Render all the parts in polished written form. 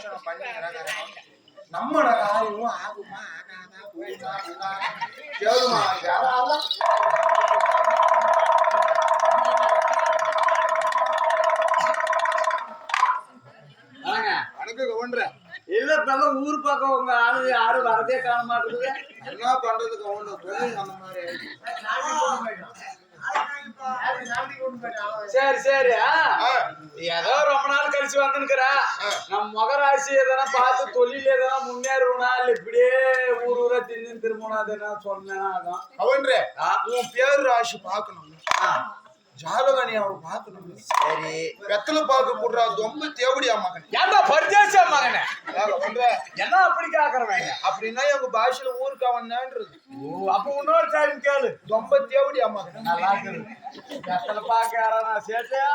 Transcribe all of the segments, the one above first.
மோசனம் பண்ணி நம்மட காரியம் ஆகுமா ஆகாதா போகுமா கேளுமா யாராவது இல்ல பக்கம் ஊர் பக்கம் உங்க ஆளு யாரும் வரதே காண மாட்டேங்குது. என்ன பண்றதுக்கு ஒண்ணு தொழில் அந்த மாதிரி. சரி சரி ஏதோ ரொம்ப நாள் கழிச்சு வந்துருக்குற நம்ம முகராசி எதனா பார்த்து தொழில் எதனா முன்னேறுவனா இல்ல இப்படியே ஊர் ஊரா தின்னு திரும்பணும் அது சொன்னேன்னா அதான் அவன்றே உன் பேர் ராசி பார்க்கணும் ஜாதகனி அவர் பார்க்கணும். சரி வெத்தலை பார்க்க கூடுறா ரொம்ப தேவடியா மகன் ஏன்டா பரிதேச மகனே என்ன அப்படி கேக்குறவங்க அப்படின்னா எங்க பாஷையில ஊருக்கு அவன்ன்றது. அப்ப இன்னொரு டைம் கேளு ரொம்ப தேவடியா மகன் நல்லா இருக்குது. வெத்தலை பார்க்க யாரா சேட்டையா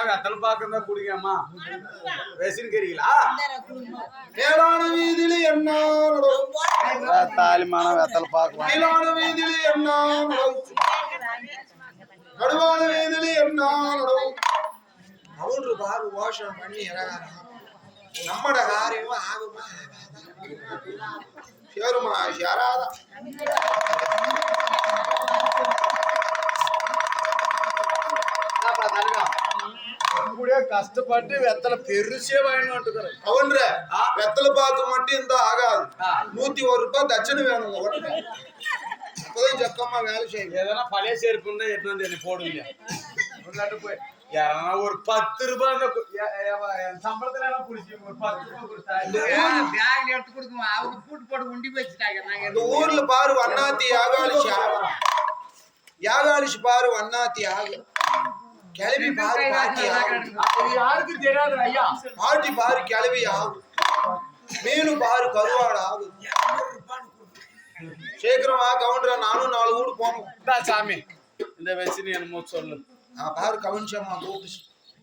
வெத்தலை பார்க்கறதா குடிங்கம்மா வெசின்கிறீங்களா மேலான வீதியில என்ன தாலிமான வெத்தலை பார்க்கலாம் மேலான வீதியில என்ன நடுவான வீதியில என்ன அவரு பாரு ஓஷம் பண்ணி நம்மட காரியம் ஆகுமா சேருமா யாராதா கஷ்டப்பட்டு வெத்தலை பெருசே வாங்கிட்டு அவன்ற வெத்தலை பாக்கு மட்டும் இருந்தா ஆகாது. 101 ரூபாய் தட்சணை வேணும். அப்பதான் ஜக்கமா வேலை செய்யும். எதனா பழைய செருப்புன்னு எடுத்து வந்து என்ன போடுவீங்க போய் யாரா ஒரு 10 ரூபாய் சம்பளத்துல குடிச்சு ஒரு 10 ரூபாய் கொடுத்தாங்க எடுத்து கொடுக்குவோம். அவங்க கூட்டு போட்டு உண்டி வச்சுட்டாங்க. இந்த ஊர்ல பாரு வண்ணாத்தி யாகாலிஷ் பாரு வண்ணாத்தி ஆகு கிளவி பாரு பாட்டி யாருக்கு தெரியாது ஐயா பாட்டி பாரு கிளவி ஆகும் மீனு பாரு கருவாடு ஆகும். சீக்கிரமா கவுண்டரா நானும் 4 ஊடு போனோம் சாமி இந்த வச்சு என்னமோ சொல்லு நான் பாரு கவின்சம்மா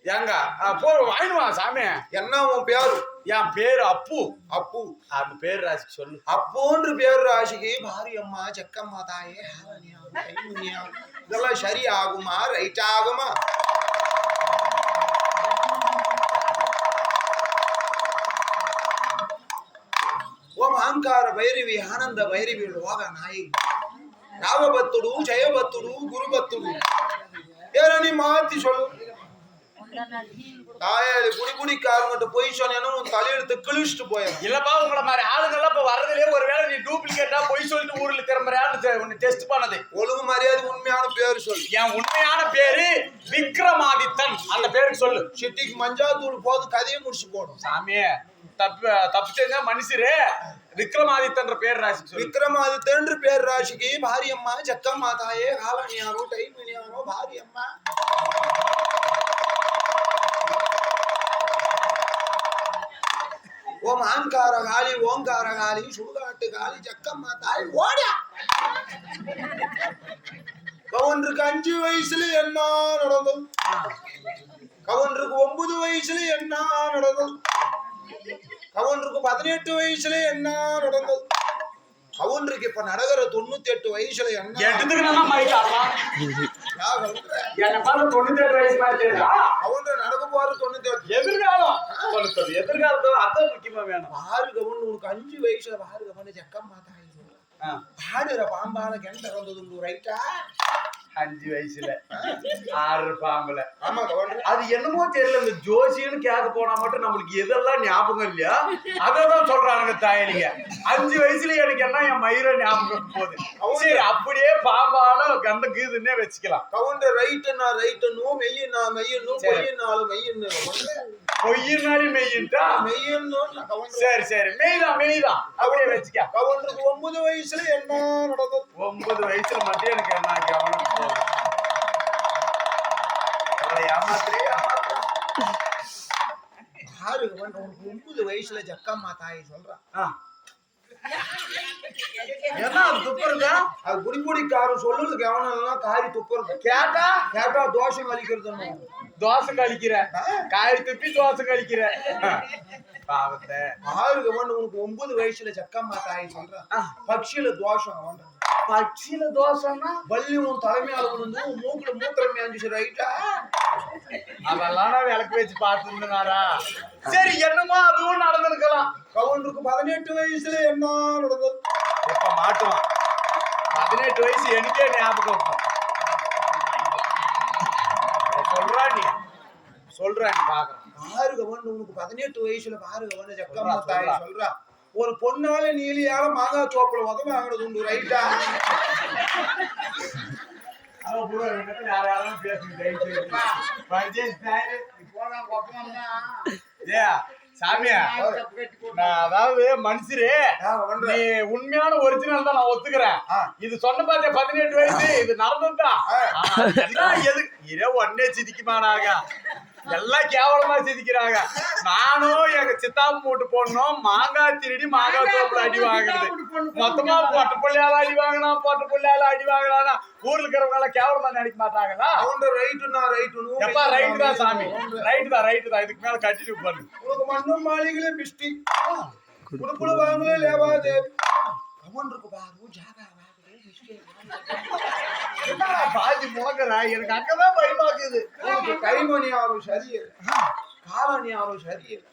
ஏங்க போ வாங்கிடுவா சாமி. என்ன உன் பேரு? என் பேரு அப்பு. அப்பு அந்த பேரு ராசிக்கு சொல்லு. அப்புன்ற பேரு ராசிக்கு பாரியம்மா செக்கம்மா தாயே இதெல்லாம் சரி ஆகுமா ரைட் ஆகுமா? ஓம் அஹங்கார భైరవి ఆనంద భైరవి లోగ నాయి రావభత్తుడు జయభత్తుడు గురుభత్తుడు ஏறனி மாத்தி சொல்லு. தாயாளி குடிக்காரங்கிட்ட போய் சொன்னேன்னா உன் தலையெடுத்து கிழிச்சிட்டு போயிடும். இல்லப்பா உங்களை மாதிரி ஆளுங்கெல்லாம் இப்ப வர்றதுலயே ஒருவேளை நீ டூப்ளிகேட்டா போய் சொல்லிட்டு ஊர்ல திரும்புறியான்னு உன்னை டெஸ்ட் பண்ணது. ஒழுங்கு மரியாதை உண்மையான பேரு சொல்லு. என் உண்மையான பேரு விக்ரமாதித்தன். அந்த பேருக்கு சொல்லு. சிட்டிக்கு மஞ்சாத்தூள் போது கதையை முடிச்சு போடும். சாமியே தப்பு செஞ்சா மனுஷரு விக்ரமாதித்தன்ற பேர் ராசி. விக்ரமாதித்தன்ற பேர் ராசிக்கு பாரியம்மா ஜக்கம்மா தாயே காலனியாரோ டைமினியாரோ பாரியம்மா ஓம் ஆங்கார காளி ஓங்கார காளி சுடுகாட்டு காளி ஜக்கம்மா தாய் ஓடியா. கவுண்டருக்கு 5 வயசுல என்ன நடந்தது? கவுண்டருக்கு 9 வயசுல என்ன நடந்தது? கவுண்டருக்கு 18 வயசுல என்ன நடந்தது? கவுண்டருக்கு இப்ப நடக்கிற 98 வயசுல என்ன கவுண்டர் நடக்க போற 98 எதிர்காலம் அதான் முக்கியமா வேணும். பாரு கவுண்டர் உனக்கு 5 வயசுல பாரு கவுண்டர் ஜக்கம்மா தாய் பாடுற பாம்பால கிணறு வந்தது ரைட்டா? 5 வயசுல 6 பாம்புல. ஆமா அது என்னமோ தெரியல. இந்த ஜோசியன்னு கேட்க போனா மட்டும் நம்மளுக்கு எதெல்லாம் ஞாபகம் இல்லையா அதான் சொல்றானுங்க தாயலிங்க. 5 வயசுல எனக்கு என்ன என் மயிர ஞாபகம் போகுது. சரி அப்படியே பாம்பால கண்டுக்குதுன்னே வச்சுக்கலாம். கவுண்டர் ரைட்டுன்னா ரைட்டுன்னும் மெய்யின்னா மெய்யன்னும் பொய்யினாலும் மெய்யன்னு பொய்யினாலும் மெய்யின்ட்டா மெய்யன்னு. சரி மெய்தான் அப்படியே வச்சுக்க. கவுண்டருக்கு 9 வயசுல என்ன நடந்தது? 9 வயசுல மட்டும் எனக்கு என்ன கவனம் பாரு கவுண்டர் 9 வயசுல ஜக்கம்மா தாய் சொல்றான். என்ன துப்புறதா? அது குடிக்காரன் சொல்லுது கவனம் எல்லாம் காரி துப்புறது. கேட்டா தோசை கழிக்கிறது. தோசை கழிக்கிற காரி துப்பி தோசை கழிக்கிற பாவத்தை. ஆறு கவனம் உனக்கு 9 வயசுல ஜக்கம்மா தாய் சொல்றான். பக்ஷியில தோஷம் பச்சில தோசைன்னா பள்ளி உன் தலைமையால விழுந்து உன் மூக்குல மூத்திரம் மேஞ்சிச்சு ரைட்டா? அதெல்லாம் நான் விளக்கு வச்சு பார்த்துருந்தேனாரா. சரி என்னமோ அதுவும் நடந்திருக்கலாம். கவுண்டருக்கு 18 வயசுல என்ன நடந்தது? இப்ப மாட்டுவான். 18 வயசு எனக்கே ஞாபகம் இருக்கும். சொல்றா நீ பாக்குறேன். பாரு கவன், உனக்கு 18 வயசுல பாரு கவன் ஜக்கம்மா தாய் சொல்றா, ஒரு பொண்ணால நீலியால மாங்காய் தோப்புல உதவ வாங்கினது உண்டு ரைட்டா? யாரும் பேசுங்க சாமியா. நான் அதாவது மனுஷரு நீ உண்மையான ஒரிஜினல் தான் நான் ஒத்துக்கிறேன். இது சொன்ன பார்த்தே 18 வயசு இது நடந்ததுதான். எதுக்கு இதே ஒன்னே சிதிக்குமானாங்க, எல்லாம் கேவலமா சிதிக்கிறாங்க. நானும் எங்க சித்தாப்பு மூட்டு போடணும் மாங்காய் திருடி மாங்காய் தோப்புல அடி வாங்குறது. மொத்தமா பொட்ட பிள்ளையால அடி வாங்கினா பொட்ட பிள்ளையால அடி வாங்கினா ஊர்ல இருக்கிறவங்க எல்லாம் கேவலமா நினைக்க மாட்டாங்களா? எப்பா ரைட்டு தான் சாமி, ரைட்டு தான். இதுக்கு மேல கட்டிட்டு பண்ணு. உனக்கு மண்ணும் மாளிகளே பிஸ்டி குடுக்குள்ள வாங்கலே லேவாதே கவன் இருக்கு பாரு ஜாகா வாங்கலே பிஸ்டி பாதி முழங்குறா. எனக்கு அங்கதான் பயமாக்குது. கைமணி ஆகும் சரியில்லை, காலணி ஆகும் சரியில்லை.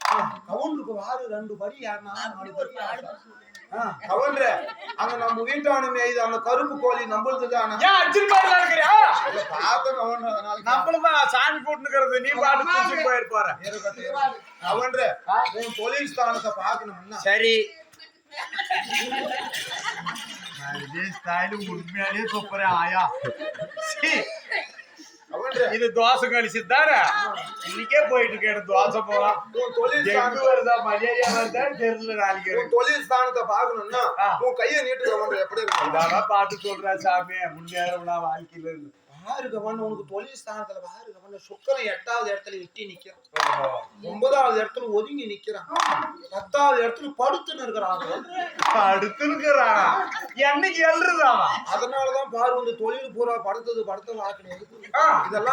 கவுண்டருக்கு வாரு 2 படி யாருன்னா 4 படி கவுண்டர அங்க நம்ம வீட்டானுமே இது அந்த கருப்பு கோழி நம்மளுதுதானா? ஏன் அச்சிருப்பாரு இருக்கிறியா? பார்த்த கவுண்டர் அதனால நம்மளுதான் சாமி கூட்டுனுக்கிறது. நீ பாட்டு குடிச்சு போயிருப்பாரு. கவுண்டர உன் தொழில் ஸ்தானத்தை பார்க்கணும்னா சரி உண்மையாலே சூப்பரே ஆயா. இது தோசை கழிச்சுதானே இன்னைக்கே போயிட்டு இருக்கேன். தோசை போலாம் வருதா மலேரியா வருதா தெரியல. நாளைக்கு தொழில் ஸ்தானத்தை பார்க்கணும்னா உன் கையை நீட்டு கவுண்டர் எப்படி இருக்கு? இதாதான் பாட்டு சொல்றா சாமி. முன்னேறா வாழ்க்கையில இருந்து பாரு கவன், உனக்கு தொழில் ஸ்தானத்துல பாரு கவன் சுக்கரன் 8வது இடத்துல எட்டி நிக்கிறான், 9வது இடத்துல ஒதுங்கி நிக்கிறான், 10வது இடத்துல படுத்துன்னு இருக்கிறான். என்னைக்கு எழுதுறான். அதனாலதான் பாரு இந்த தொழில் பூரா படுத்த வாக்குனது இதெல்லாம்